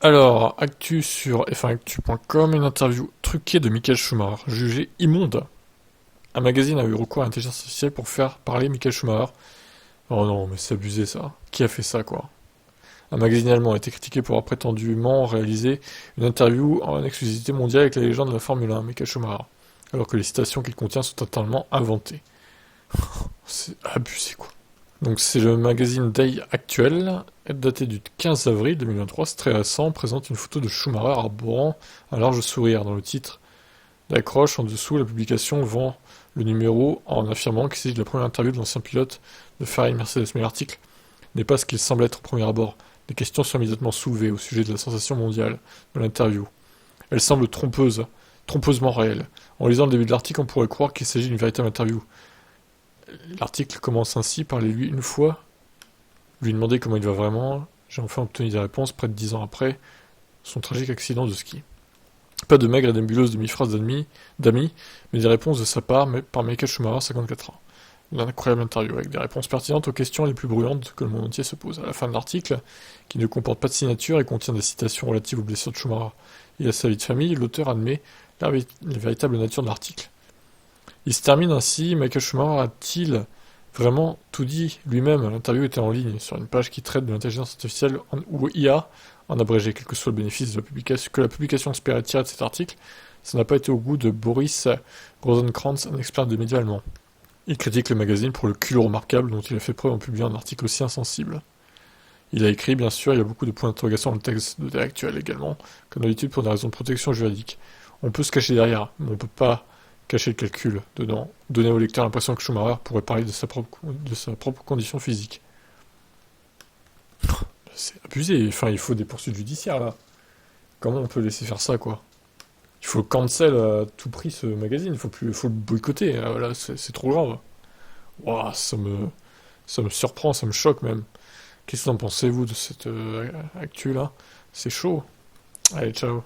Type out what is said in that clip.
Alors, actu sur f1actu.com, une interview truquée de Michael Schumacher, jugé immonde. Un magazine a eu recours à l'intelligence artificielle pour faire parler Michael Schumacher. Oh non, mais c'est abusé ça. Qui a fait ça, quoi? Un magazine allemand a été critiqué pour avoir prétendument réalisé une interview en exclusivité mondiale avec la légende de la Formule 1, Michael Schumacher, alors que les citations qu'il contient sont totalement inventées. C'est abusé, quoi. Donc c'est le magazine Day Actuel, daté du 15 avril 2023, c'est très récent, présente une photo de Schumacher arborant un large sourire dans le titre. D'accroche en dessous, la publication vend le numéro en affirmant qu'il s'agit de la première interview de l'ancien pilote de Ferrari Mercedes. Mais l'article n'est pas ce qu'il semble être au premier abord. Des questions sont immédiatement soulevées au sujet de la sensation mondiale de l'interview. Elle semble trompeusement réelle. En lisant le début de l'article, on pourrait croire qu'il s'agit d'une véritable interview. L'article commence ainsi par lui une fois, lui demander comment il va vraiment. J'ai enfin obtenu des réponses près de 10 ans après son tragique accident de ski. Pas de maigre et nébuleuse demi-phrase d'amis, mais des réponses de sa part, mais par Michael Schumacher, 54 ans. Une incroyable interview avec des réponses pertinentes aux questions les plus brûlantes que le monde entier se pose. À la fin de l'article, qui ne comporte pas de signature et contient des citations relatives aux blessures de Schumacher et à sa vie de famille, l'auteur admet la véritable nature de l'article. Il se termine ainsi: Michael Schumacher a-t-il vraiment tout dit lui-même? L'interview était en ligne, sur une page qui traite de l'intelligence artificielle ou IA, en abrégé, quel que soit le bénéfice de la publication, que la publication espérait tirer de cet article. Ça n'a pas été au goût de Boris Rosenkrantz, un expert des médias allemands. Il critique le magazine pour le culot remarquable dont il a fait preuve en publiant un article aussi insensible. Il a écrit, bien sûr, il y a beaucoup de points d'interrogation dans le texte de Day Actuel également, comme d'habitude pour des raisons de protection juridique. On peut se cacher derrière, mais on ne peut pas cacher le calcul dedans, donner au lecteur l'impression que Schumacher pourrait parler de sa propre condition physique. C'est abusé, enfin il faut des poursuites judiciaires là. Comment on peut laisser faire ça, quoi? Il faut cancel à tout prix ce magazine, faut le boycotter, là c'est trop grave. Ouah, ça me surprend, ça me choque même. Qu'est-ce que vous en pensez vous de cette actu là? C'est chaud. Allez, ciao.